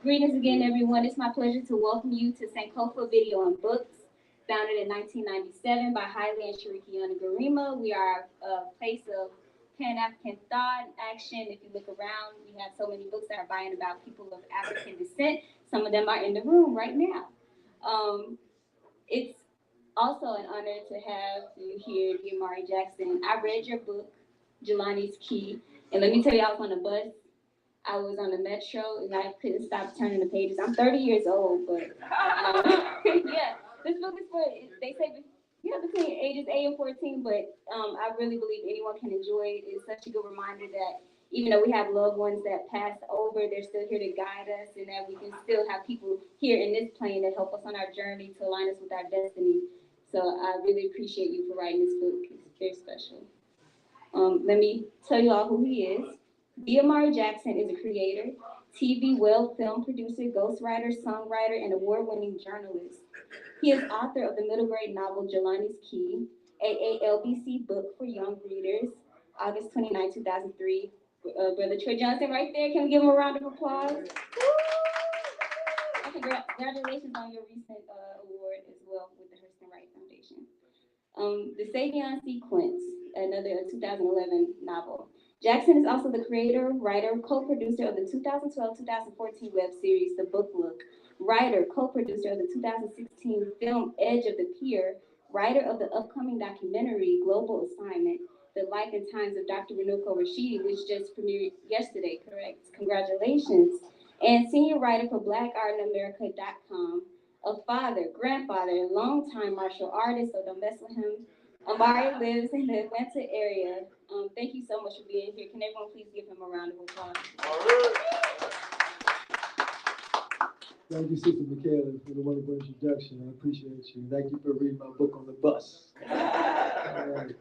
Greetings again, everyone. It's my pleasure to welcome you to Sankofa Video and Books, founded in 1997 by Haile and Shirikiana Garima. We are a place of Pan-African thought, action. If you look around, we have so many books that are by and about people of African descent. Some of them are in the room right now. It's also an honor to have you here, dear Amari Jackson. I read your book, Jelani's Key, and let me tell you, I was on the bus. I was on the metro and I couldn't stop turning the pages. I'm 30 years old, but yeah, this book is for, they say, between ages 8 and 14, but I really believe anyone can enjoy it. It's such a good reminder that even though we have loved ones that passed over, they're still here to guide us, and that we can still have people here in this plane that help us on our journey to align us with our destiny. So I really appreciate you for writing this book. It's very special. Let me tell you all who he is. Amari Jackson is a creator, TV, web, film producer, ghostwriter, songwriter, and award-winning journalist. He is author of the middle grade novel Jelani's Key, AALBC book for young readers, August 29, 2003. Brother Troy Johnson right there. Can we give him a round of applause? And congratulations on your recent award as well with the Hurston Wright Foundation. The Savion Sequence, another 2011 novel. Jackson is also the creator, writer, co-producer of the 2012-2014 web series, The Book Look, writer, co-producer of the 2016 film Edge of the Pier, writer of the upcoming documentary Global Assignment, The Life and Times of Dr. Renuko Rashidi, which just premiered yesterday, correct? Congratulations. And senior writer for BlackArtInAmerica.com, a father, grandfather, and longtime martial artist, so don't mess with him. Amari lives in the Atlanta area. Thank you so much for being here. Can everyone please give him a round of applause? All right. Thank you, Sister Michaela, for the wonderful introduction. I appreciate you. Thank you for reading my book on the bus. All right.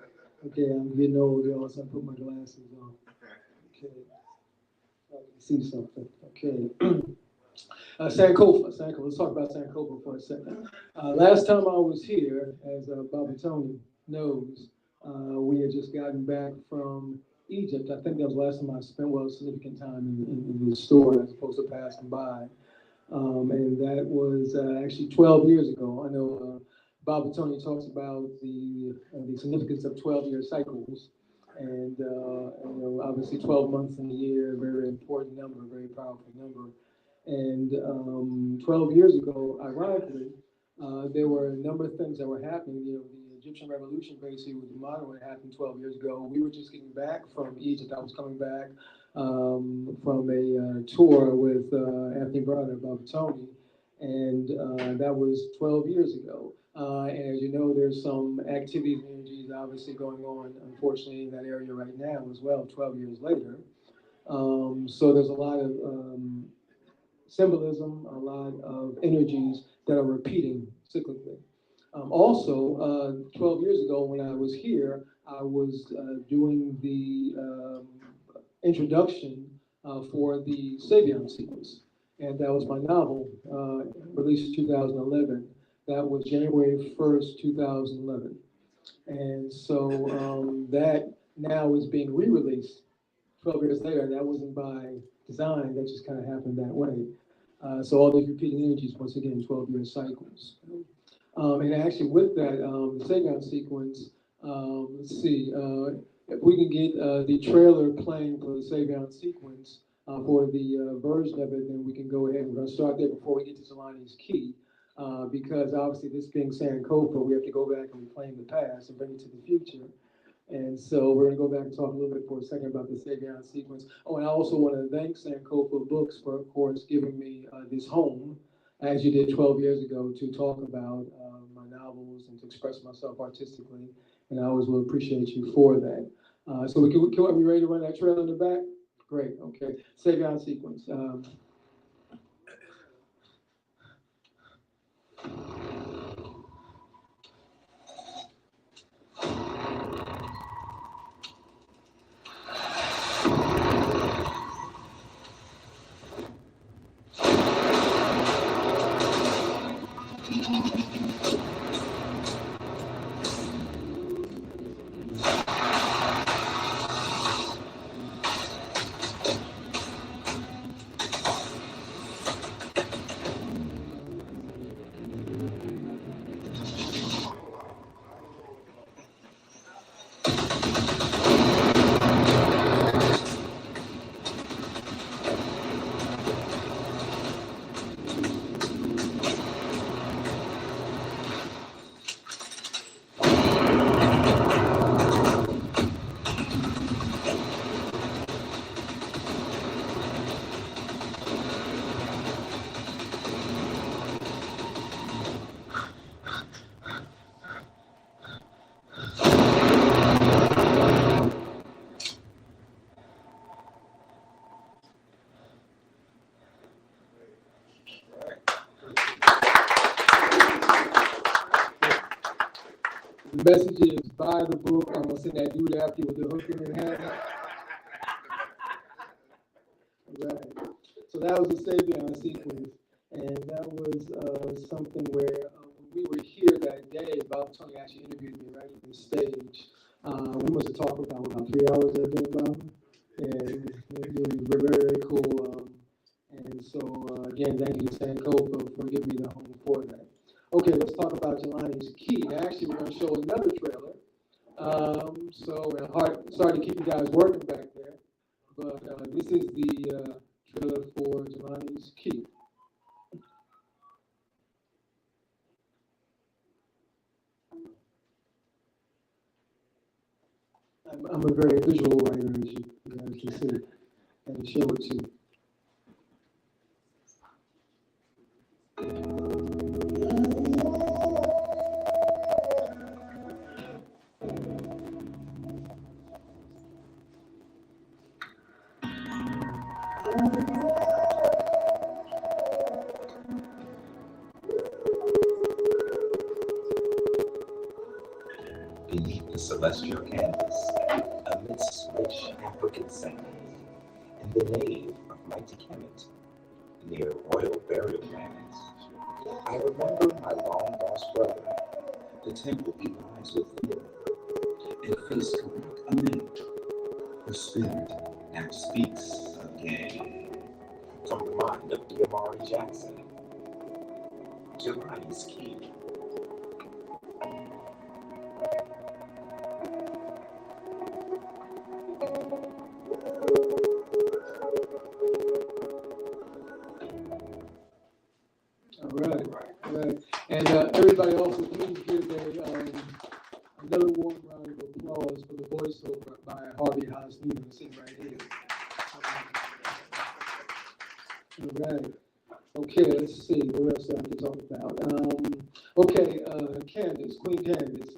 Okay, I'm getting old, y'all, so I put my glasses on. Okay. I can see something. Okay. Sankofa. Let's talk about Sankofa for a second. Last time I was here, as Baba Tony knows, we had just gotten back from Egypt. I think that was the last time I spent significant time in the store as opposed to passing by. And that was actually 12 years ago. I know Baba Tony talks about the significance of 12-year cycles. And obviously 12 months in a year, very important number, very powerful number. And 12 years ago, ironically, there were a number of things that were happening. The Egyptian Revolution, basically, was the modern one that happened 12 years ago. We were just getting back from Egypt. I was coming back from a tour with Anthony Brother, Bob Tony, and that was 12 years ago. And as you know, there's some activities and energies obviously going on, unfortunately, in that area right now as well, 12 years later. So there's a lot of symbolism, a lot of energies that are repeating cyclically. Also, 12 years ago when I was here, I was doing the introduction for the Savion sequence. And that was my novel, released in 2011. That was January 1st, 2011. And so that now is being re-released 12 years later. That wasn't by design, that just kind of happened that way. So all these repeating energies, once again, 12-year cycles. And actually with that, the Savion sequence, let's see, if we can get the trailer playing for the Savion sequence for the version of it, then we can go ahead. We're going to start there before we get to Jelani's Key, because obviously this being Sankofa, we have to go back and reclaim the past and bring it to the future. And so we're going to go back and talk a little bit for a second about the Savion sequence. Oh, and I also want to thank Sankofa Books for, of course, giving me this home, as you did 12 years ago, to talk about my novels and to express myself artistically. And I always will appreciate you for that. So are we ready to run that trailer in the back? Great, okay. Savion sequence. The message is buy the book. I'm gonna send that dude after you with the hook in your hand. Right. So that was the Savion sequence, and that was something where when we were here that day, Bob Tony actually interviewed me right on the stage. We must have talked for about 3 hours that day, Bob. And it was very, very cool. And so again, thank you to Sanko for giving me the home for that. Okay, let's talk about Jelani's Key. Actually, we're going to show another trailer. Sorry to keep you guys working back there, but this is the trailer for Jelani's Key. I'm a very visual writer, as you guys can see, and show it to you. Beneath the celestial canvas, amidst rich African sounds, in the nave of mighty Kemet, near royal burial lands, I remember my long-lost brother. The temple he lies within, and face Karakhamun. The spirit now speaks again, from the mind of the Amari Jackson. Jelani's Key. Right. And everybody also, please give another warm round of applause for the voiceover by Harvey Haas Newman, sitting right here. All right. Okay, let's see. What else do I have to talk about? Candace, Queen Candace.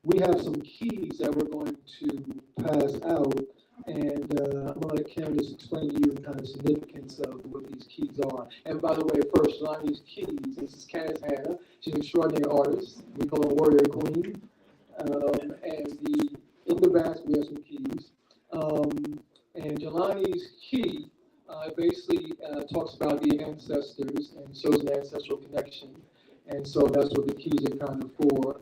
We have some keys that we're going to pass out. And I'm going to let Candace explain to you the kind of significance of what these keys are. And by the way, first, Jelani's keys. This is Candace Hannah. She's an extraordinary artist. We call her Warrior Queen. And in the basket, we have some keys. And Jelani's key basically talks about the ancestors and shows an ancestral connection. And so that's what the keys are kind of for.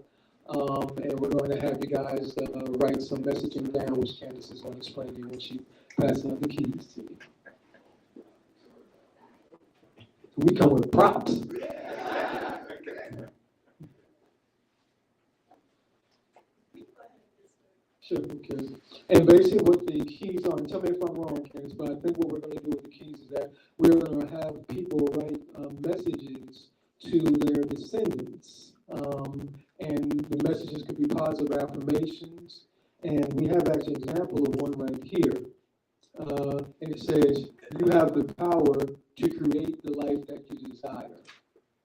And we're going to have you guys write some messaging down, which Candace is going to explain to you when she passes out the keys to you. We come with props. Sure, okay. And basically what the keys are, and tell me if I'm wrong, Candace, but I think what we're going to do with the keys is that we're going to have people write messages to their descendants. And the messages could be positive affirmations. And we have actually an example of one right here. And it says, you have the power to create the life that you desire.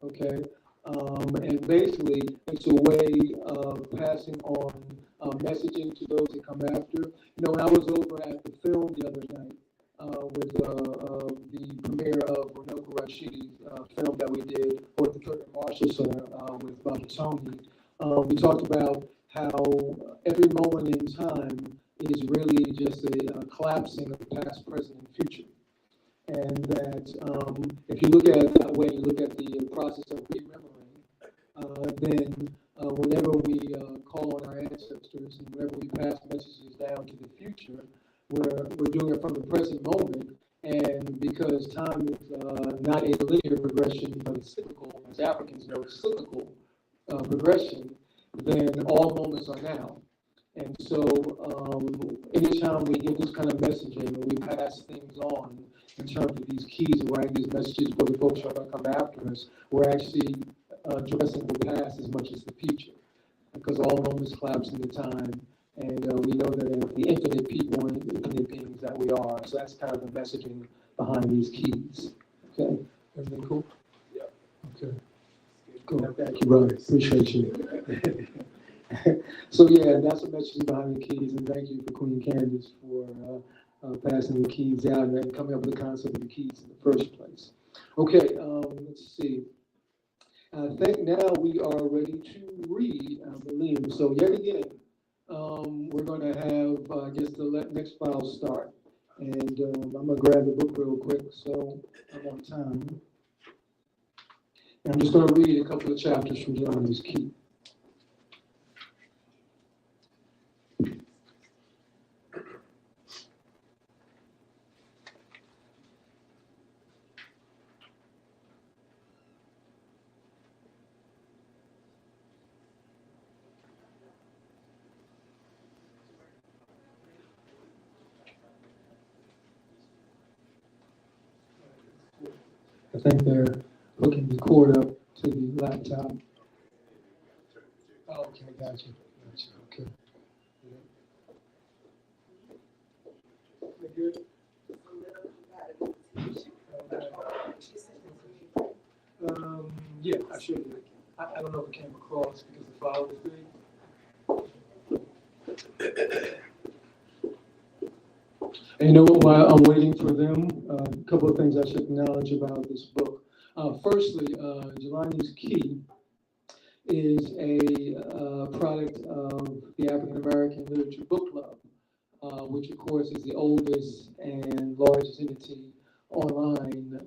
Okay? And basically, it's a way of passing on messaging to those that come after. You know, when I was over at the film the other night, with the premiere of Ronoka Rashidi's film that we did for the Kirk Marshall Center with Bob Tony, we talked about how every moment in time is really just a collapsing of the past, present, and future. And that if you look at it that way, you look at the process of remembering, then whenever we call on our ancestors and whenever we pass messages down to the future, we're doing it from the present moment. And because time is not a linear progression, but a cyclical, as Africans know, cyclical progression, then all moments are now. And so anytime we give this kind of messaging and we pass things on in terms of these keys and writing these messages for the folks who are going to come after us, we're actually addressing the past as much as the future, because all moments collapse into time, and we know that the infinite people and infinite beings that we are. So that's kind of the messaging behind these keys. Okay, everything cool? Yeah. Okay. Cool. Thank you, brother. Appreciate you. So yeah, that's the message behind the keys, and thank you for Queen Candace for passing the keys out and coming up with the concept of the keys in the first place. Okay, let's see. I think now we are ready to read, I believe. you. So yet again, we're going to have, I guess, the next file start. And I'm going to grab the book real quick so I'm on time. And I'm just going to read a couple of chapters from Jelani's Key. I think they're hooking the cord up to the laptop. Oh, okay, gotcha. Okay. Good. Yeah, I should. I don't know if it came across because the file was big. And you know what, while I'm waiting for them, a couple of things I should acknowledge about this book. Firstly, Jelani's Key is a product of the African American Literature Book Club, which of course is the oldest and largest entity online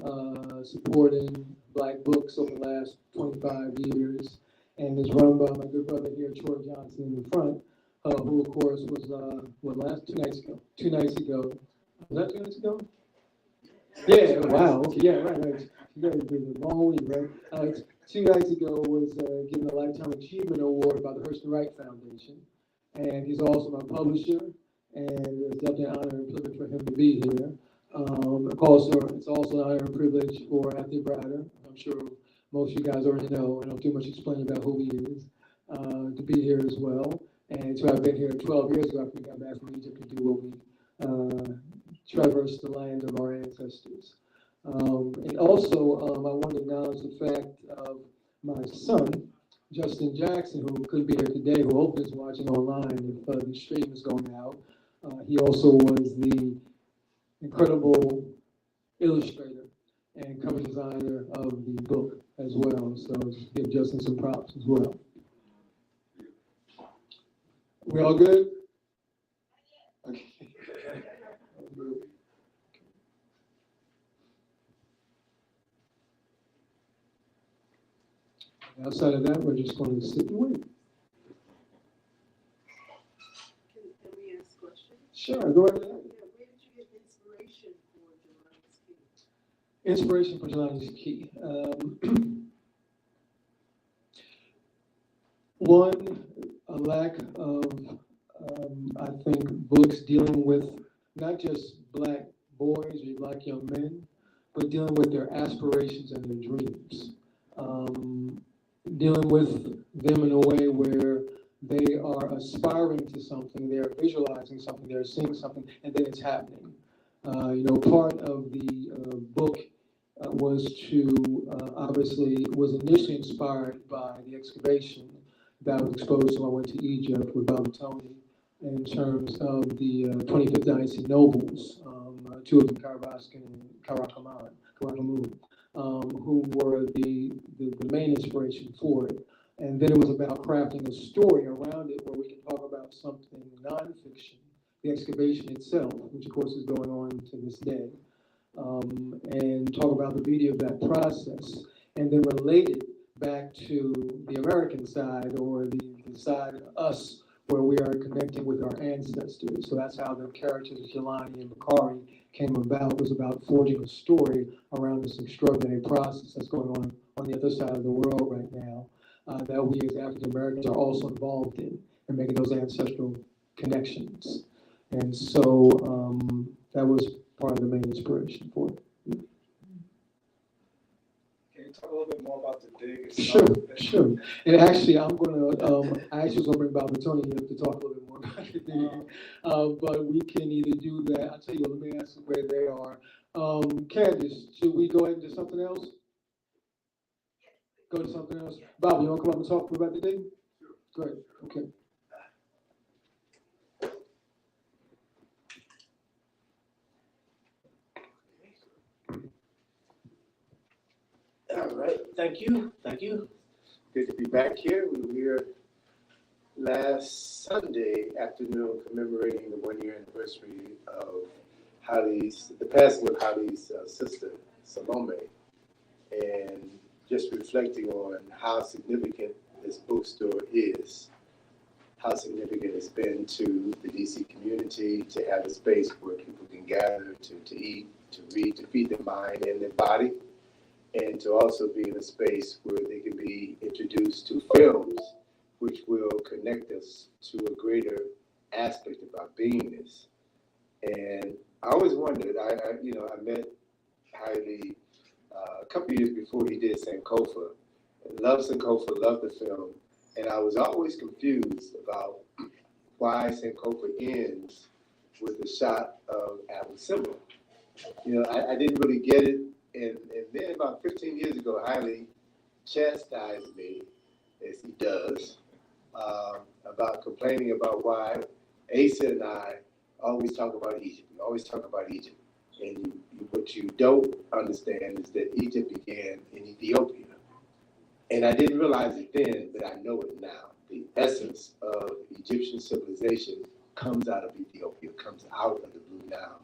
supporting Black books over the last 25 years, and is run by my good brother here, Troy Johnson, in the front, who of course was 2 nights ago. 2 nights ago. Was that 2 nights ago? Yeah, wow, okay, yeah, right. You guys did a long week, right? 2 nights ago was given a Lifetime Achievement Award by the Hurston Wright Foundation. And he's also my publisher, and it's definitely an honor and privilege for him to be here. It's also an honor and privilege for Anthony Bratter. I'm sure most of you guys already know, I don't too much explain about who he is, to be here as well. And so I've been here 12 years ago after we got back from Egypt to do what we traverse the land of our ancestors. And also, I want to acknowledge the fact of my son, Justin Jackson, who couldn't be here today, who hopefully is watching online if the stream is going out. He also was the incredible illustrator and cover designer of the book as well. So just give Justin some props as well. We all good? Okay. Outside of that, we're just going to sit and wait. Can we ask questions? Sure, go ahead. Yeah, where did you get inspiration for Jelani's Key? Inspiration for Jelani's Key. One, a lack of, I think, books dealing with not just Black boys or Black young men, but dealing with their aspirations and their dreams. Dealing with them in a way where they are aspiring to something, they're visualizing something, they're seeing something, and then it's happening. Part of the book was initially inspired by the excavation that I was exposed to when I went to Egypt with Baba Tony in terms of the 25th dynasty nobles, two of them, Karakhamun and Karakhamun, who were the main inspiration for it. And then it was about crafting a story around it where we can talk about something nonfiction, the excavation itself, which of course is going on to this day, and talk about the beauty of that process, and then relate it back to the American side, or the side of us where we are connecting with our ancestors. So that's how the characters of Jelani and Amari came about. It was about forging a story around this extraordinary process that's going on the other side of the world right now, that we as African Americans are also involved in making those ancestral connections. And so that was part of the main inspiration for it. Can you talk a little bit more about the dig? Sure. And actually, I was going to bring Bob Tony here to talk a little bit more about the dig. But we can either do that. I'll tell you what, let me ask where they are. Candace, should we go ahead and do something else? Go to something else? Bob, you want to come up and talk about the dig? Sure. Great, okay. All right, thank you. Good to be back here. We last Sunday afternoon commemorating the 1 year anniversary of the passing of Hali's sister, Salome, and just reflecting on how significant this bookstore is, how significant it's been to the DC community to have a space where people can gather to eat, to read, to feed their mind and their body, and to also be in a space where they can be introduced to films which will connect us to a greater aspect of our beingness. And I always wondered, I met Haile a couple of years before he did Sankofa, and loved Sankofa, loved the film, and I was always confused about why Sankofa ends with a shot of Abu Simbel. I didn't really get it, and then about 15 years ago, Haile chastised me, as he does, about complaining about why Asa and I always talk about Egypt. We always talk about Egypt. And what you don't understand is that Egypt began in Ethiopia. And I didn't realize it then, but I know it now. The essence of Egyptian civilization comes out of Ethiopia, comes out of the Blue Nile.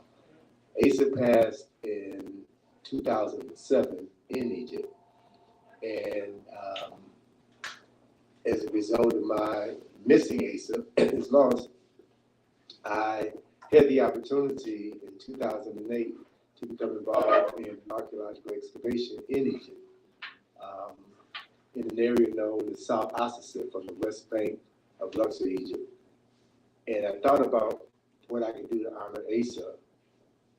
Asa passed in 2007 in Egypt. And as a result of my missing Asa, as long as I had the opportunity in 2008 to become involved in archaeological excavation in Egypt, in an area known as South Assasit from the west bank of Luxor, Egypt. And I thought about what I could do to honor Asa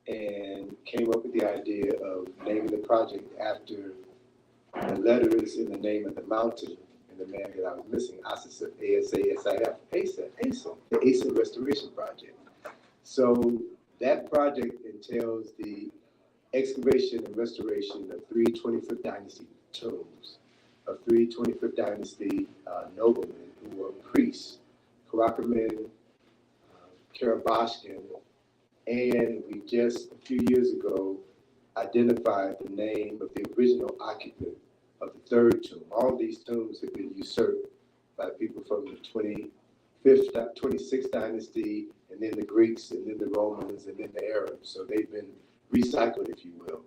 and came up with the idea of naming the project after the letters in the name of the mountain and the man that I was missing, Assasit, ASASIF, Asa, the Asa Restoration Project. So that project entails the excavation and restoration of three 25th Dynasty tombs, of three 25th Dynasty noblemen who were priests, Karakhamun, Karabashkin, and we just a few years ago identified the name of the original occupant of the third tomb. All these tombs have been usurped by people from the 26th Dynasty, and then the Greeks, and then the Romans, and then the Arabs. So they've been recycled, if you will.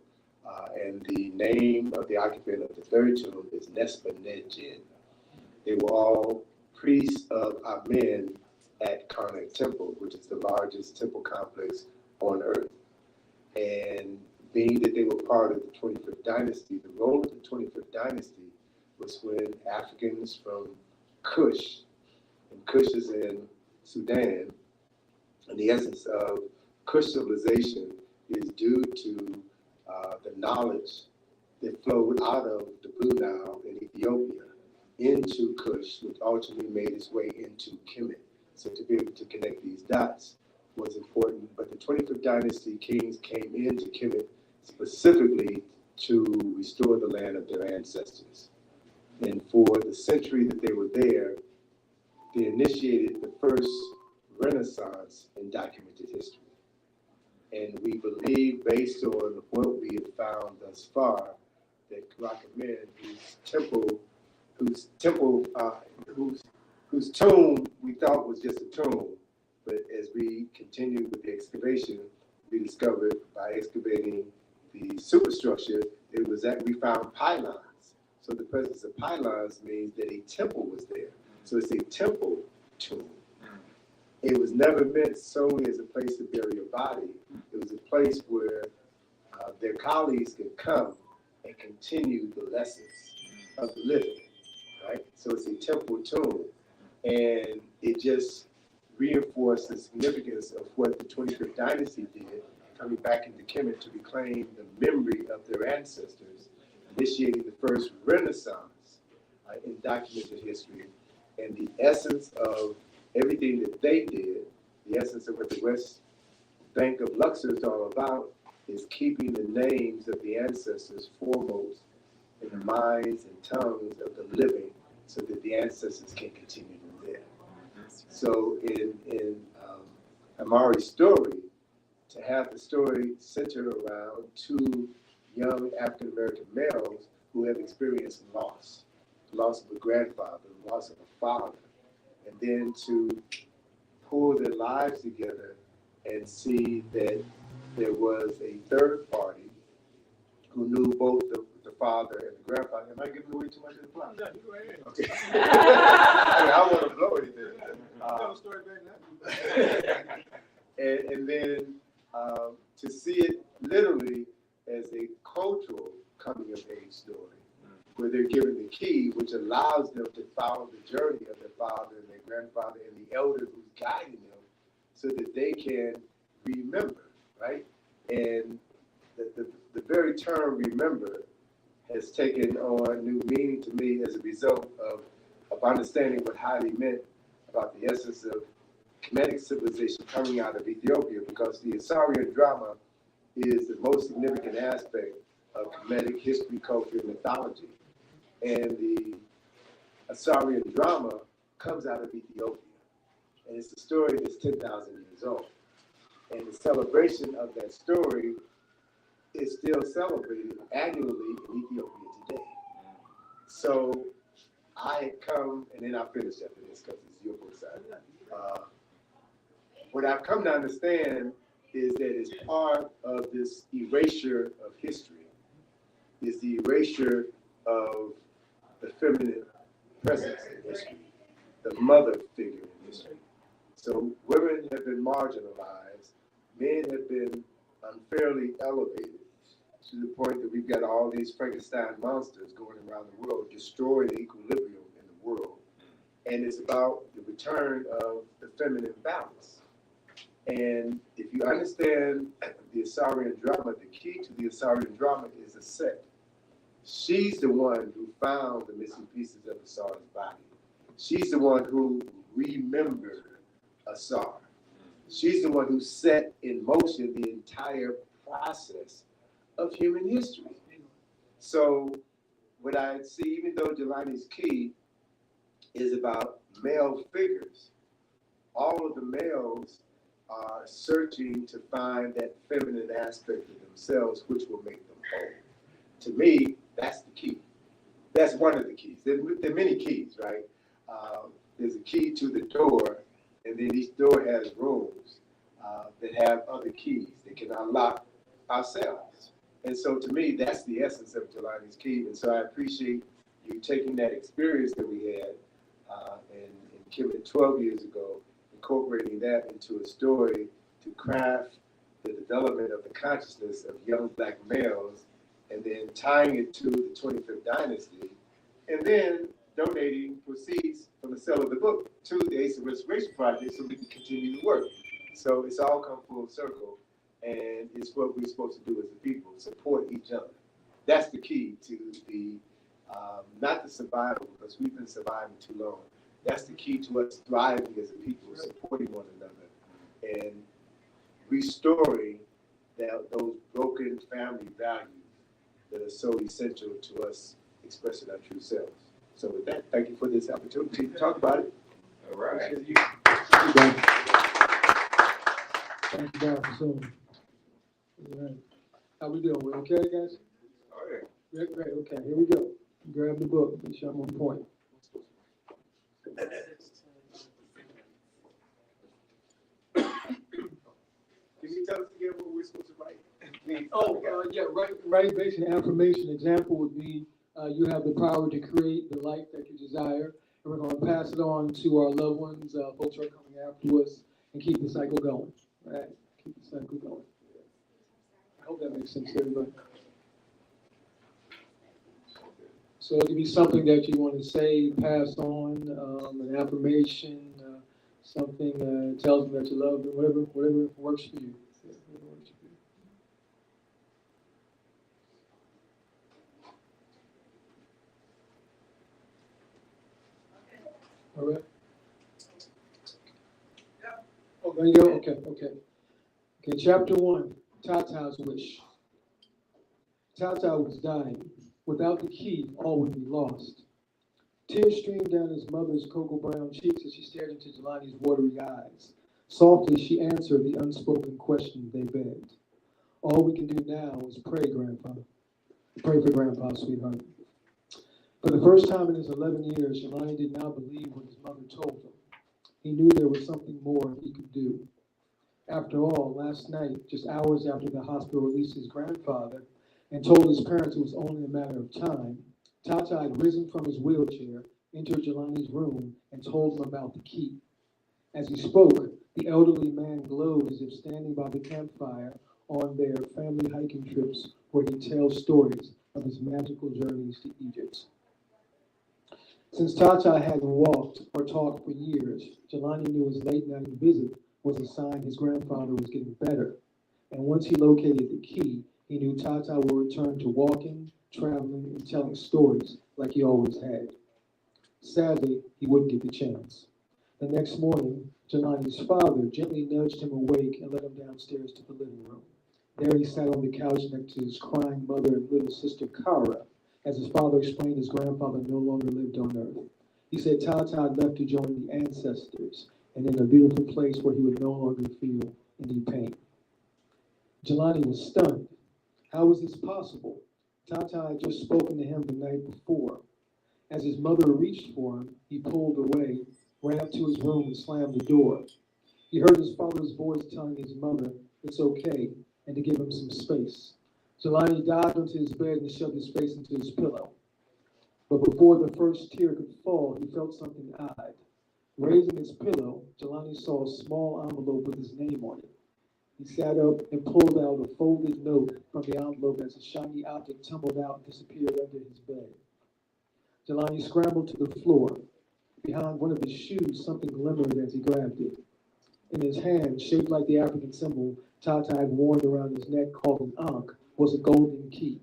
And the name of the occupant of the third tomb is Nespa-Nedjed. They were all priests of Amen at Karnak Temple, which is the largest temple complex on earth. And being that they were part of the 25th Dynasty, the role of the 25th Dynasty was when Africans from Kush, and Kush is in Sudan, and the essence of Kush civilization is due to the knowledge that flowed out of the Blue Nile in Ethiopia into Kush, which ultimately made its way into Kemet. So to be able to connect these dots was important. But the 25th Dynasty kings came into Kemet specifically to restore the land of their ancestors. And for the century that they were there, they initiated the first Renaissance in documented history. And we believe, based on what we have found thus far, that Karakhamun, whose tomb we thought was just a tomb, but as we continued with the excavation, we discovered by excavating the superstructure, it was that we found pylons. So the presence of pylons means that a temple was there. So it's a temple tomb. It was never meant solely as a place to bury a body. It was a place where their colleagues could come and continue the lessons of the living, right? So it's a temple tomb. And it just reinforced the significance of what the 25th Dynasty did, coming back into Kemet to reclaim the memory of their ancestors, initiating the first Renaissance in documented history. And the essence of everything that they did, the essence of what the West Bank of Luxor is all about, is keeping the names of the ancestors foremost in the minds and tongues of the living so that the ancestors can continue to live. So in Amari's story, to have the story centered around two young African-American males who have experienced loss of a grandfather, loss of a father, and then to pull their lives together and see that there was a third party who knew both the father and the grandfather. Am I giving away too much of the plot? No, you go ahead. Okay. I want to blow anything. Tell the story back now. And then to see it literally as a cultural coming of age story, where they're given the key, which allows them to follow the journey of their father and their grandfather and the elder who's guiding them, so that they can remember, right? And the very term remember has taken on new meaning to me as a result of understanding what Haile meant about the essence of Kemetic civilization coming out of Ethiopia, because the Assyrian drama is the most significant aspect of Kemetic history, culture, and mythology. And the Assyrian drama comes out of Ethiopia. And it's a story that's 10,000 years old. And the celebration of that story is still celebrated annually in Ethiopia today. So I had come, and then I'll finish after this because it's your book side. What I've come to understand is that as part of this erasure of history is the erasure of the feminine presence in history, the mother figure in history. So women have been marginalized, men have been unfairly elevated to the point that we've got all these Frankenstein monsters going around the world, destroying the equilibrium in the world. And it's about the return of the feminine balance. And if you understand the Assyrian drama, the key to the Assyrian drama is a set. She's the one who found the missing pieces of Asar's body. She's the one who remembered Asar. She's the one who set in motion the entire process of human history. So what I see, even though Jelani's key is about male figures, all of the males are searching to find that feminine aspect of themselves, which will make them whole. To me, that's the key. That's one of the keys. There are many keys, right? There's a key to the door, and then each door has rooms that have other keys that can unlock ourselves. And so to me, that's the essence of Jelani's key. And so I appreciate you taking that experience that we had and Kemet 12 years ago, incorporating that into a story to craft the development of the consciousness of young black males, and then tying it to the 25th dynasty, and then donating proceeds from the sale of the book to the Ace of Restoration Project so we can continue to work. So it's all come full circle, and it's what we're supposed to do as a people, support each other. That's the key to the, not the survival, because we've been surviving too long. That's the key to us thriving as a people, supporting one another, and restoring those broken family values that are so essential to us expressing our true selves. So with that, thank you for this opportunity to talk about it. All right. Thank you, Dan. Thank you, Dan, for showing. All right. How we doing? We okay, guys? All right. Great, great. Okay, here we go. Grab the book. Make sure I'm on point. Can you tell us again what we're supposed to write? Yeah, right. Basic affirmation example would be you have the power to create the life that you desire, and we're going to pass it on to our loved ones, folks who are coming after us, and keep the cycle going. Right? Keep the cycle going. I hope that makes sense to everybody. So it could be something that you want to say, pass on, an affirmation, something that tells them that you love them, whatever works for you. Whatever works for you. All right. Oh, there you go. Okay. Chapter 1, Tata's wish. Tata was dying. Without the key, all would be lost. Tears streamed down his mother's cocoa brown cheeks as she stared into Jelani's watery eyes. Softly, she answered the unspoken question they begged. All we can do now is pray, Grandpa. Pray for Grandpa, sweetheart. For the first time in his 11 years, Jelani did not believe what his mother told him. He knew there was something more he could do. After all, last night, just hours after the hospital released his grandfather and told his parents it was only a matter of time, Tata had risen from his wheelchair, entered Jelani's room, and told him about the key. As he spoke, the elderly man glowed as if standing by the campfire on their family hiking trips where he tells stories of his magical journeys to Egypt. Since Tata hadn't walked or talked for years, Jelani knew his late night visit was a sign his grandfather was getting better. And once he located the key, he knew Tata would return to walking, traveling, and telling stories like he always had. Sadly, he wouldn't get the chance. The next morning, Jelani's father gently nudged him awake and led him downstairs to the living room. There he sat on the couch next to his crying mother and little sister Kara, as his father explained his grandfather no longer lived on earth. He said Tata had left to join the ancestors and in a beautiful place where he would no longer feel any pain. Jelani was stunned. How was this possible? Tata had just spoken to him the night before. As his mother reached for him, he pulled away, ran up to his room and slammed the door. He heard his father's voice telling his mother it's okay and to give him some space. Jelani dived into his bed and shoved his face into his pillow. But before the first tear could fall, he felt something odd. Raising his pillow, Jelani saw a small envelope with his name on it. He sat up and pulled out a folded note from the envelope as a shiny object tumbled out and disappeared under his bed. Jelani scrambled to the floor. Behind one of his shoes, something glimmered as he grabbed it. In his hand, shaped like the African symbol Tata had worn around his neck called an ankh, was a golden key.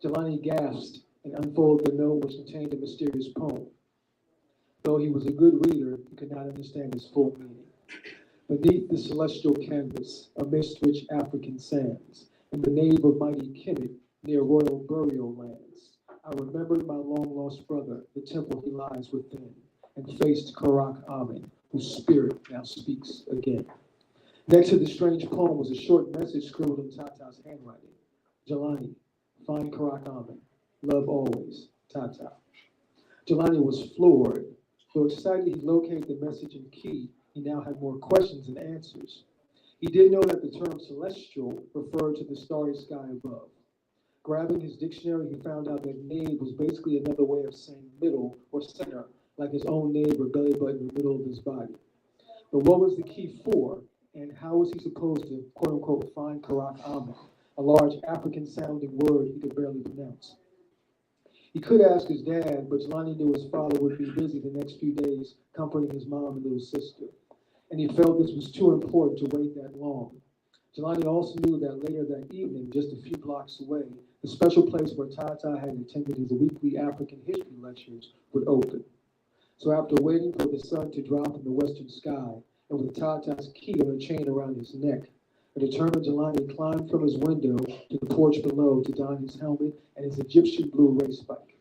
Jelani gasped and unfolded the note, which contained a mysterious poem. Though he was a good reader, he could not understand its full meaning. Beneath the celestial canvas, amidst rich African sands, in the nave of mighty Kemet, near royal burial lands, I remembered my long-lost brother, the temple he lies within, and faced Karakhamun, whose spirit now speaks again. Next to the strange poem was a short message scribbled in Tata's handwriting. Jelani, find Karakhamun. Love always, Tata. Jelani was floored. Though excited he located the message and key, he now had more questions than answers. He did know that the term celestial referred to the starry sky above. Grabbing his dictionary, he found out that nave was basically another way of saying middle or center, like his own neighbor belly button in the middle of his body. But what was the key for, and how was he supposed to, quote unquote, find Karakhamun, a large African-sounding word he could barely pronounce? He could ask his dad, but Jelani knew his father would be busy the next few days comforting his mom and little sister, and he felt this was too important to wait that long. Jelani also knew that later that evening, just a few blocks away, the special place where Tata had attended his weekly African history lectures would open. So after waiting for the sun to drop in the western sky, and with Tata's key on a chain around his neck, a determined Jelani climbed from his window to the porch below to don his helmet and his Egyptian blue race bike.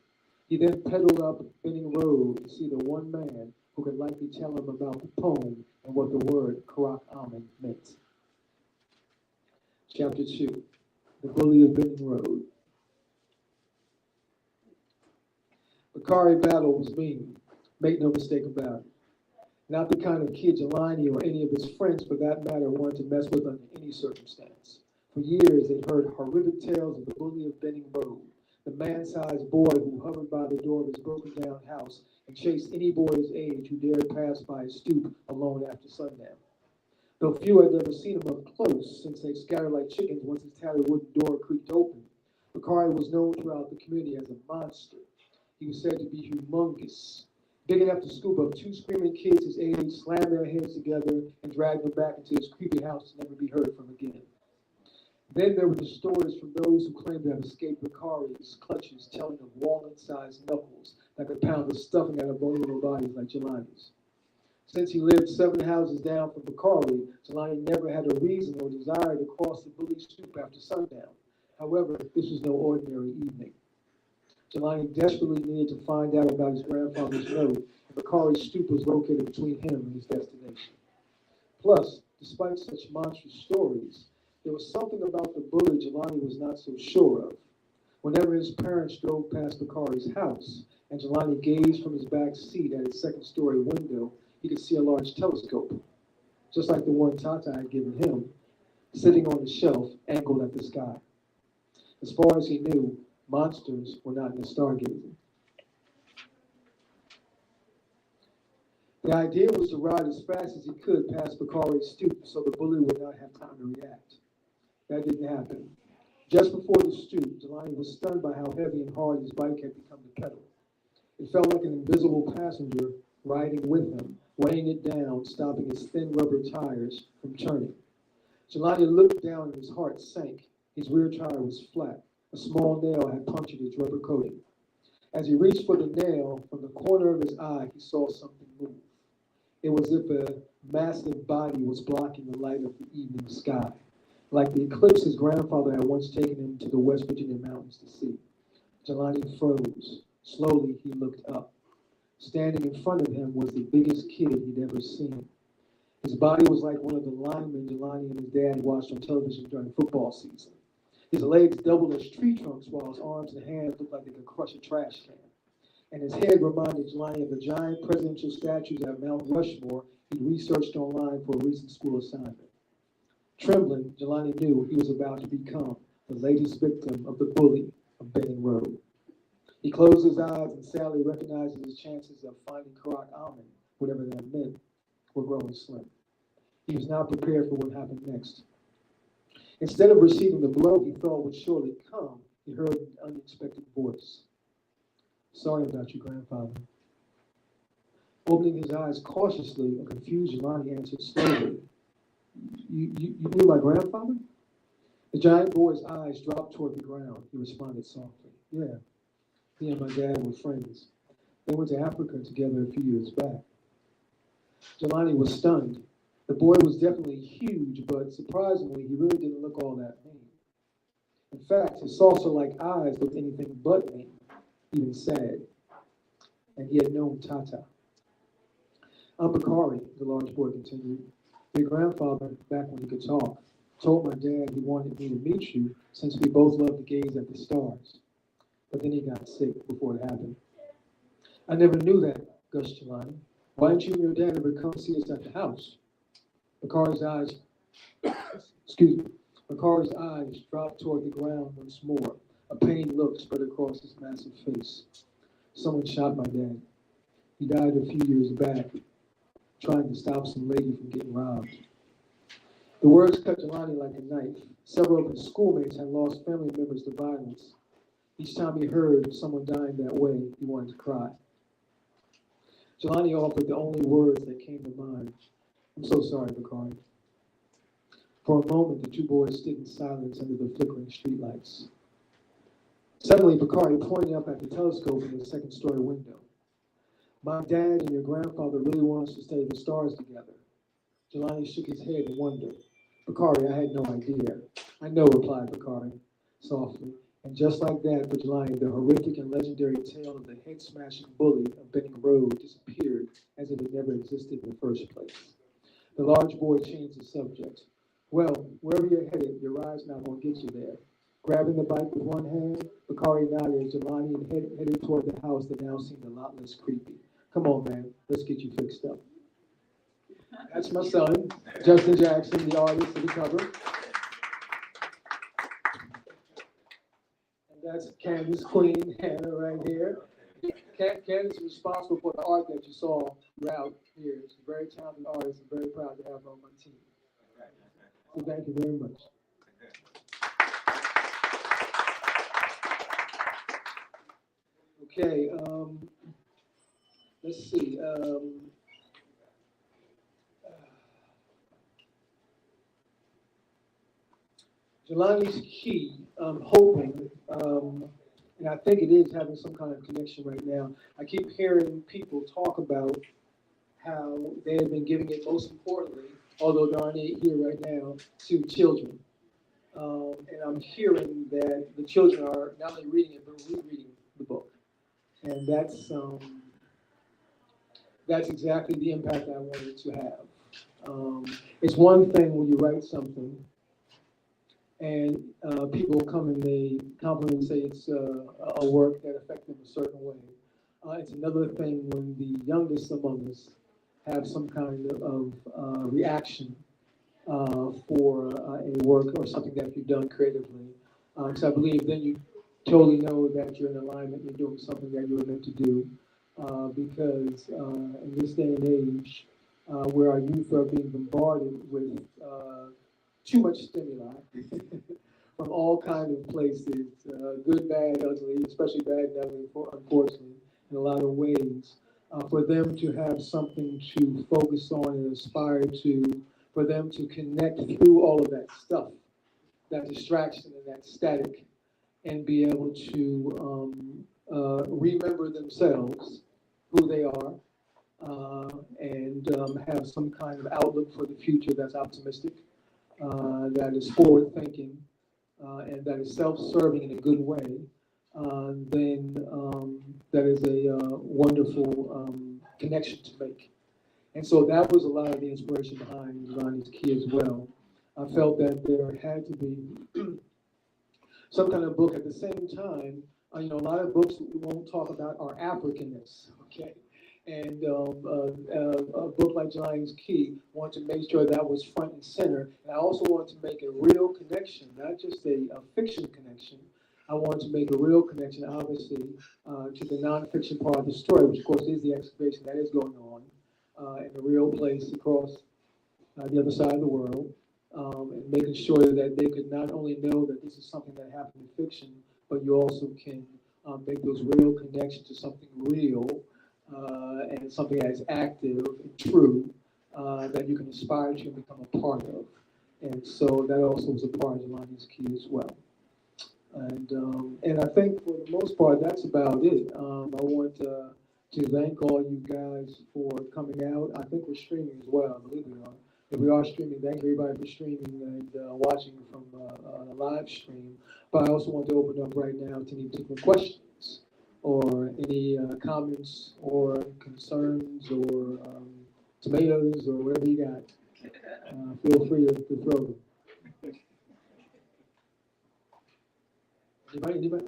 He then pedaled up Benning Road to see the one man who could likely tell him about the poem and what the word Karakhamun meant. Chapter 2, The Bully of Benning Road. Bakari battle was mean, make no mistake about it. Not the kind of kid Jelani or any of his friends, for that matter, wanted to mess with under any circumstance. For years, they'd heard horrific tales of the bully of Benning Road, the man-sized boy who hovered by the door of his broken-down house and chased any boy his age who dared pass by his stoop alone after sundown. Though few had ever seen him up close, since they'd scattered like chickens once his tattered wooden door creaked open, Bakari was known throughout the community as a monster. He was said to be humongous, big enough to scoop up two screaming kids his age, slam their heads together, and drag them back into his creepy house to never be heard from again. Then there were the stories from those who claimed to have escaped Bakari's clutches, telling of walnut-sized knuckles that could pound the stuffing out of bony little bodies like Jelani's. Since he lived 7 houses down from Bakari, Jelani never had a reason or desire to cross the bully's stoop after sundown. However, this was no ordinary evening. Jelani desperately needed to find out about his grandfather's note, and Bakari's stoop was located between him and his destination. Plus, despite such monstrous stories, there was something about the bully Jelani was not so sure of. Whenever his parents drove past Bakari's house, and Jelani gazed from his back seat at his second-story window, he could see a large telescope, just like the one Tata had given him, sitting on the shelf, angled at the sky. As far as he knew, monsters were not in the stargazing. The idea was to ride as fast as he could past Bakari's stoop so the bully would not have time to react. That didn't happen. Just before the stoop, Jelani was stunned by how heavy and hard his bike had become to pedal. It felt like an invisible passenger riding with him, weighing it down, stopping his thin rubber tires from turning. Jelani looked down and his heart sank. His rear tire was flat. A small nail had punctured its rubber coating. As he reached for the nail, from the corner of his eye, he saw something move. It was as if a massive body was blocking the light of the evening sky, like the eclipse his grandfather had once taken him to the West Virginia mountains to see. Jelani froze. Slowly, he looked up. Standing in front of him was the biggest kid he'd ever seen. His body was like one of the linemen Jelani and his dad watched on television during football season. His legs doubled as tree trunks while his arms and hands looked like they could crush a trash can. And his head reminded Jelani of the giant presidential statues at Mount Rushmore he'd researched online for a recent school assignment. Trembling, Jelani knew he was about to become the latest victim of the bully of Benning Road. He closed his eyes and sadly recognized that his chances of finding Karakhamun, whatever that meant, were growing slim. He was not prepared for what happened next. Instead of receiving the blow he thought would surely come, he heard an unexpected voice. Sorry about your grandfather. Opening his eyes cautiously, a confused Jelani answered slowly. You knew my grandfather? The giant boy's eyes dropped toward the ground. He responded softly. Yeah, he and my dad were friends. They went to Africa together a few years back. Jelani was stunned. The boy was definitely huge, but surprisingly, he really didn't look all that mean. In fact, his saucer-like eyes looked anything but mean, even sad. And he had known Tata. I'm Bakari, the large boy continued. Your grandfather, back when he could talk, told my dad he wanted me to meet you since we both love to gaze at the stars. But then he got sick before it happened. I never knew that, gushed Jelani. Why didn't you and your dad ever come see us at the house? Bakari's eyes, Bakari's eyes dropped toward the ground once more. A pained look spread across his massive face. Someone shot my dad. He died a few years back, trying to stop some lady from getting robbed. The words cut Jelani like a knife. Several of his schoolmates had lost family members to violence. Each time he heard someone dying that way, he wanted to cry. Jelani offered the only words that came to mind. I'm so sorry, Bakari. For a moment, the two boys stood in silence under the flickering streetlights. Suddenly, Bakari pointed up at the telescope in the second-story window. My dad and your grandfather really want us to study the stars together. Jelani shook his head in wonder. Bakari, I had no idea. I know, replied Bakari softly. And just like that, for Jelani, the horrific and legendary tale of the head-smashing bully of Benning Road disappeared as if it never existed in the first place. The large boy changed the subject. Well, wherever you're headed, your ride's not going to get you there. Grabbing the bike with one hand, Bakari nodded as Jelani headed toward the house that now seemed a lot less creepy. Come on, man, let's get you fixed up. That's my son, Justin Jackson, the artist of the cover. And that's Candace Queen Hannah right here. Candace is responsible for the art that you saw throughout here. She's a very talented artist and very proud to have her on my team. So thank you very much. Okay, let's see. Jelani's key, I'm hoping, and I think it is having some kind of connection right now. I keep hearing people talk about how they have been giving it most importantly, although they aren't here right now, to children. And I'm hearing that the children are not only reading it, but rereading the book. And that's exactly the impact I wanted it to have. It's one thing when you write something and people come and they compliment and say it's a work that affected them a certain way. It's another thing when the youngest among us have some kind of reaction for a work or something that you've done creatively. So I believe then you totally know that you're in alignment, you're doing something that you were meant to do. Because in this day and age, where our youth are being bombarded with too much stimuli from all kinds of places, good, bad, ugly, especially bad and ugly, unfortunately, in a lot of ways. For them to have something to focus on and aspire to, for them to connect through all of that stuff, that distraction and that static, and be able to remember themselves, who they are, and have some kind of outlook for the future that's optimistic, that is forward thinking, and that is self-serving in a good way, then that is a wonderful connection to make. And so that was a lot of the inspiration behind Jelani's Key as well. I felt that there had to be some kind of book at the same time. A lot of books won't talk about our Africanness, okay? And a book like Jelani's Key wanted to make sure that was front and center. And I also wanted to make a real connection, not just a fiction connection. I wanted to make a real connection, obviously, to the nonfiction part of the story, which of course is the excavation that is going on in a real place across the other side of the world, and making sure that they could not only know that this is something that happened in fiction, but you also can make those real connections to something real and something that is active and true that you can aspire to and become a part of. And so that also was a part of Jelani's Key as well. And I think for the most part, that's about it. I want to thank all you guys for coming out. I think we're streaming as well, I believe we are. If we are streaming, thank everybody for streaming and watching from a live stream. But I also want to open up right now to any particular questions or any comments or concerns or tomatoes or whatever you got. Feel free to throw them. Anybody?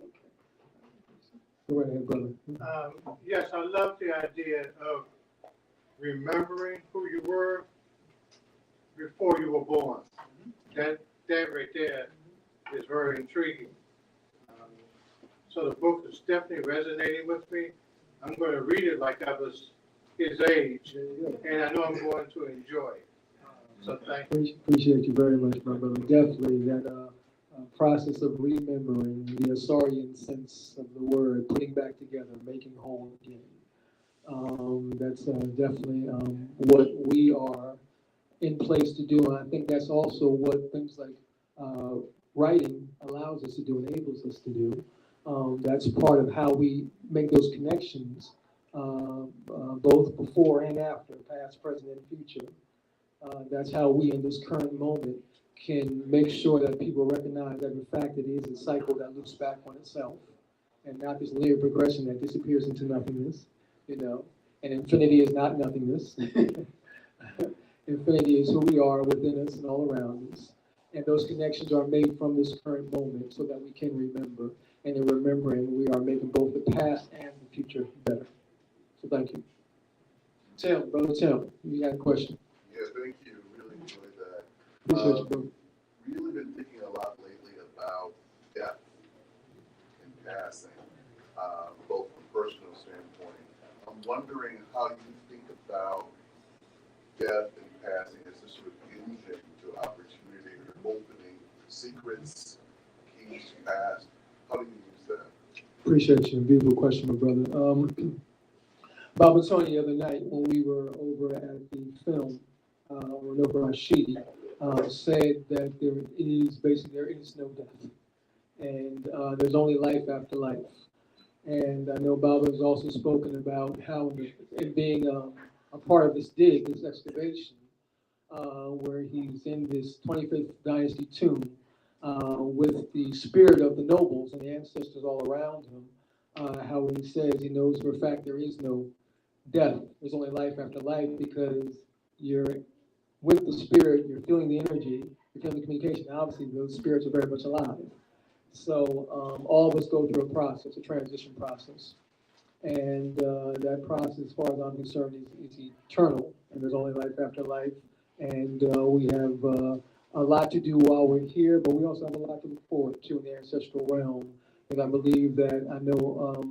Go right ahead, brother. Yes, I love the idea of remembering who you were before you were born. That right there is very intriguing. So the book is definitely resonating with me. I'm going to read it like I was his age, and I know I'm going to enjoy it. So thank you. Appreciate you very much, my brother. Definitely that process of remembering, the Asarian sense of the word, putting back together, making whole again. That's definitely what we are in place to do. And I think that's also what things like writing allows us to do, enables us to do. That's part of how we make those connections, both before and after, past, present, and future. That's how we, in this current moment, can make sure that people recognize that, in fact, it is a cycle that loops back on itself, and not this linear progression that disappears into nothingness, And infinity is not nothingness. Infinity is who we are within us and all around us. And those connections are made from this current moment so that we can remember. And in remembering, we are making both the past and the future better. So thank you. Tim, brother Tim, you got a question? Yeah, thank you. Really enjoyed that. Appreciate you, brother. Really been thinking a lot lately about death and passing, both from a personal standpoint. I'm wondering how you think about death and passing as a sort of engine to opportunity or opening secrets, keys to past. How do you use that? Appreciate you. Beautiful question, my brother. Bob and Tony the other night when we were over at the film, or over Rashidi, said that there is no death. And there's only life after life. And I know Bob has also spoken about how in being a part of this dig, this excavation, where he's in this 25th dynasty tomb with the spirit of the nobles and the ancestors all around him, how when he says he knows for a fact there is no death, there's only life after life, because you're with the spirit, you're feeling the energy, you're feeling the communication. Obviously, those spirits are very much alive. So all of us go through a process, a transition process. And that process, as far as I'm concerned, is eternal, and there's only life after life. And we have a lot to do while we're here, but we also have a lot to look forward to in the ancestral realm. And I believe that I know,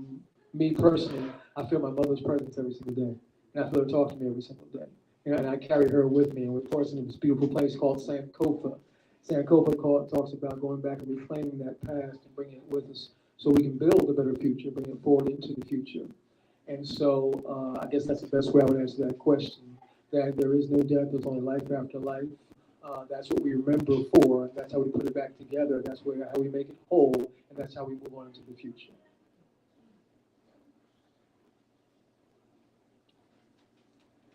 me personally, I feel my mother's presence every single day, and I feel her talk to me every single day. And I carry her with me, and we're forcing in this beautiful place called Sankofa. Sankofa talks about going back and reclaiming that past and bringing it with us so we can build a better future, bring it forward into the future. And so I guess that's the best way I would answer that question, that there is no death, there's only life after life. That's what we remember for, that's how we put it back together, that's how we make it whole, and that's how we move on into the future.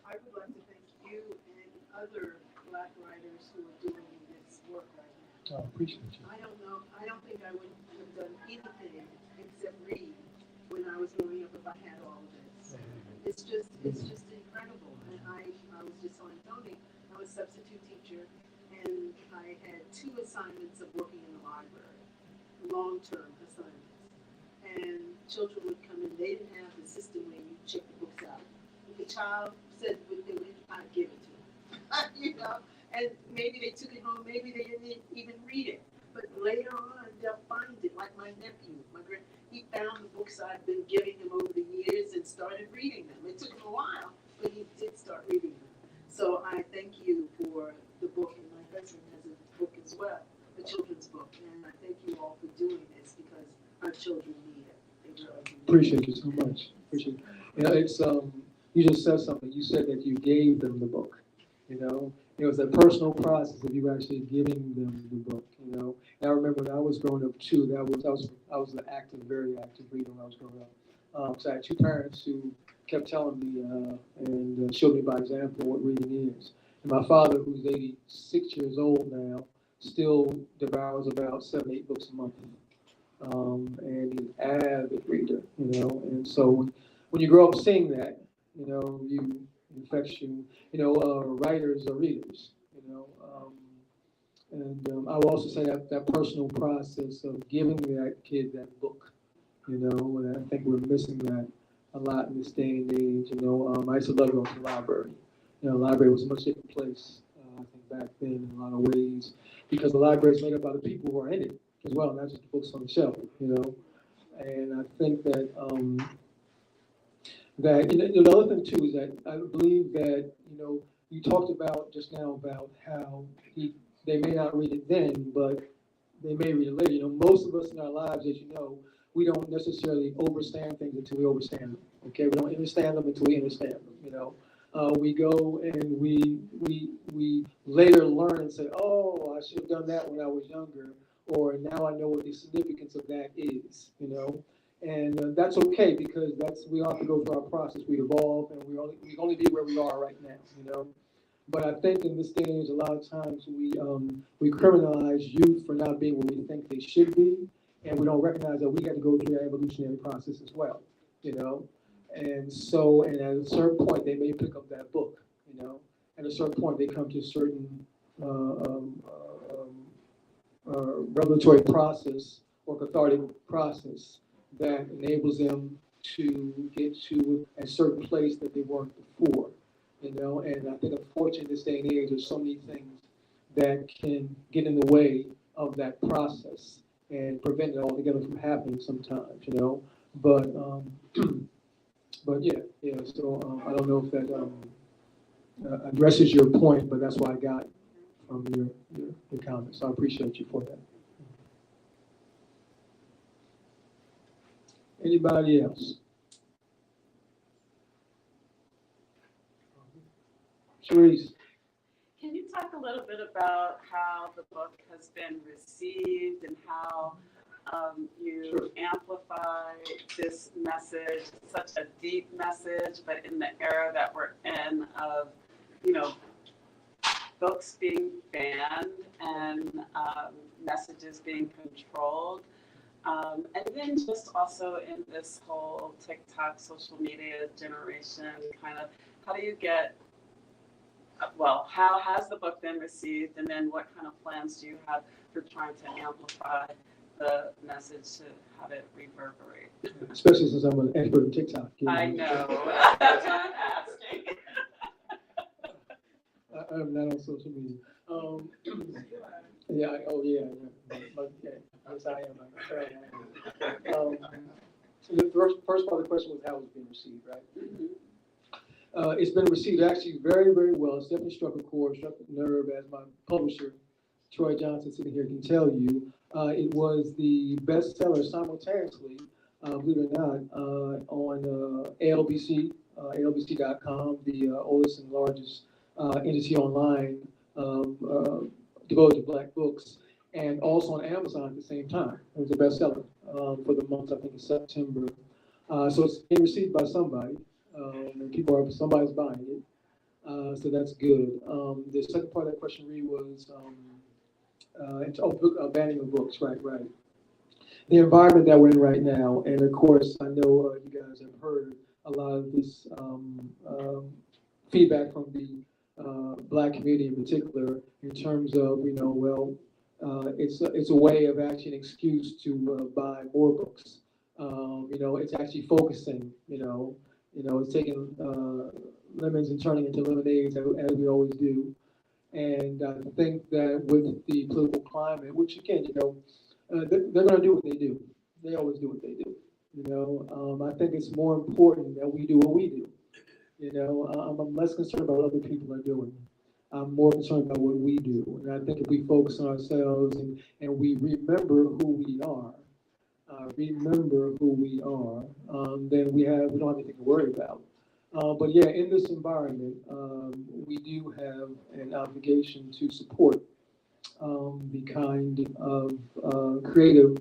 I would like to thank you and other Black writers who are doing this work right now. I appreciate you. I don't think I would have done anything except read when I was growing up if I had all of this. It's just incredible. And I was just telling Tony, I'm a substitute teacher, and I had 2 assignments of working in the library, long-term assignments. And children would come in, they didn't have the system where you check the books out. If the child said what they would, I'd give it to them, you know? And maybe they took it home, maybe they didn't even read it. But later on, they'll find it, like my nephew, he found the books I've been giving him over the years and started reading them. It took him a while, but he did start reading them. So I thank you for the book, and my husband has a book as well, a children's book. And I thank you all for doing this because our children need it. They really do. Appreciate you so much. Appreciate it. You know, it's you just said something. You said that you gave them the book. You know, it was a personal process of you actually giving them the book. You know, and I remember when I was growing up too. I was an active, very active reader when I was growing up. So I had 2 parents who kept telling me and showed me by example what reading is. And my father, who's 86 years old now, still devours about 7, 8 books a month. And he's an avid reader, you know. And so when you grow up seeing that, you know, you infects you. You know, writers are readers, you know. I will also say that personal process of giving that kid that book, you know, and I think we're missing that a lot in this day and age. You know, I used to love going to the library. You know, the library was a much different place, I think, back then in a lot of ways, because the library is made up out of people who are in it as well, not just the books on the shelf, you know. And I think that the other thing too is that I believe that, you know, you talked about just now about how they may not read it then, but they may read it later. You know, most of us in our lives, as you know, we don't necessarily overstand things until we overstand them. Okay, we don't understand them until we understand them. You know, we go and we later learn and say, oh, I should have done that when I was younger, or now I know what the significance of that is. You know. And that's okay, because we all have to go through our process. We evolve, and we only be where we are right now, you know. But I think in this day and age, a lot of times we criminalize youth for not being where we think they should be, and we don't recognize that we got to go through that evolutionary process as well, you know. And so, and at a certain point, they may pick up that book, you know. At a certain point, they come to a certain revelatory process or cathartic process that enables them to get to a certain place that they weren't before, you know. And I think, unfortunately, in this day and age, there's so many things that can get in the way of that process and prevent it altogether from happening sometimes, you know. But but yeah. So I don't know if that addresses your point, but that's what I got from your comments. So I appreciate you for that. Anybody else? Sharice. Can you talk a little bit about how the book has been received and how you amplify this message, such a deep message, but in the era that we're in of, you know, books being banned and messages being controlled? And then just also in this whole TikTok social media generation, kind of, how do you get, well, how has the book been received, and then what kind of plans do you have for trying to amplify the message to have it reverberate. Especially since I'm an expert in TikTok. I know. That's what I'm asking. I'm not on social media. Yeah, yeah. Yes, I am. So the first part of the question was how it's being received, right? It's been received actually very, very well. It's definitely struck a chord, struck a nerve, as my publisher, Troy Johnson, sitting here can tell you. It was the bestseller simultaneously, believe it or not, on ALBC, ALBC.com, the oldest and largest entity online devoted to Black books, and also on Amazon at the same time. It was a bestseller for the month, I think, of September. So it's being received by somebody, and somebody's buying it. So that's good. The second part of that question, Reed, was banning of books, right. The environment that we're in right now, and of course, I know you guys have heard a lot of this feedback from the Black community in particular, in terms of, it's a way of actually an excuse to buy more books. It's actually focusing, it's taking lemons and turning into lemonades, as we always do. And I think that with the political climate, which again, they're going to do what they do. They always do what they do. I think it's more important that we do what we do. I'm less concerned about what other people are doing. I'm more concerned about what we do. And I think if we focus on ourselves and we remember who we are, then we don't have anything to worry about. But yeah, in this environment, we do have an obligation to support the kind of creative,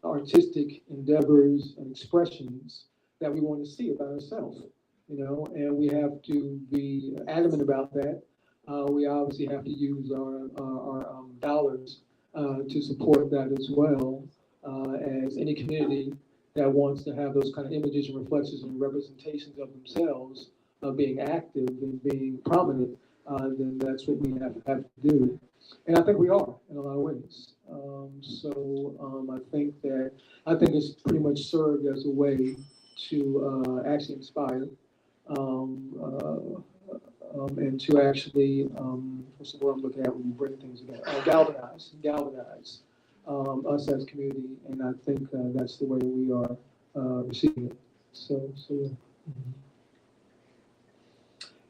artistic endeavors and expressions that we want to see about ourselves. And we have to be adamant about that. We obviously have to use our dollars to support that as well, as any community that wants to have those kind of images and reflections and representations of themselves being active and being prominent, then that's what we have to do. And I think we are in a lot of ways. I think it's pretty much served as a way to actually inspire and to actually, what's the word I'm looking at when you bring things together? Galvanize us as community, and I think that's the way we are receiving it. So yeah.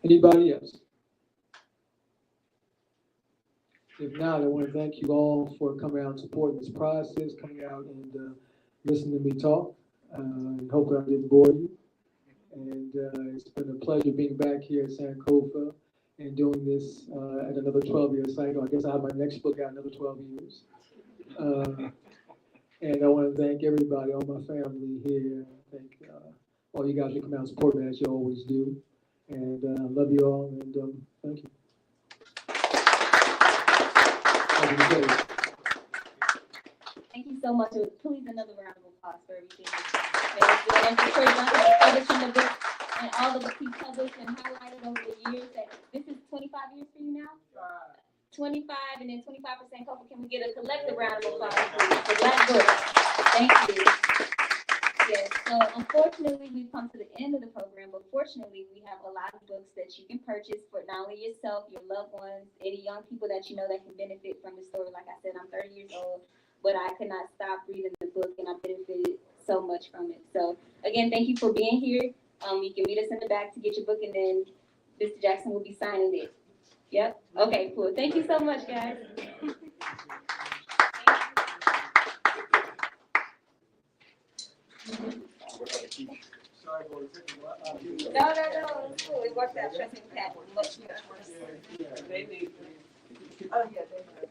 Anybody else? If not, I want to thank you all for coming out and supporting this process, coming out and listening to me talk. And hopefully I didn't bore you. And it's been a pleasure being back here at Sankofa and doing this at another 12-year cycle. I guess I have my next book out another 12 years. And I want to thank everybody, all my family here. Thank all you guys who come out and support me as you always do. And I love you all, and thank you. Thank you so much. Please, another round of applause for everything. And for publishing the book and all the books he published and highlighted over the years. That this is 25 years for you now? 25 and then 25% cover. Can we get a collective round of applause for Black books? Thank you. Yes, so unfortunately we've come to the end of the program, but fortunately we have a lot of books that you can purchase for not only yourself, your loved ones, any young people that you know that can benefit from the story. Like I said, I'm 30 years old, but I could not stop reading the book and I benefited so much from it. So again, thank you for being here. You can meet us in the back to get your book, and then Mr. Jackson will be signing it. Yep. Okay, cool. Thank you so much, guys. No. It's cool. It worked out. Trust me, Pat. Much worse. They need. Oh, yeah, they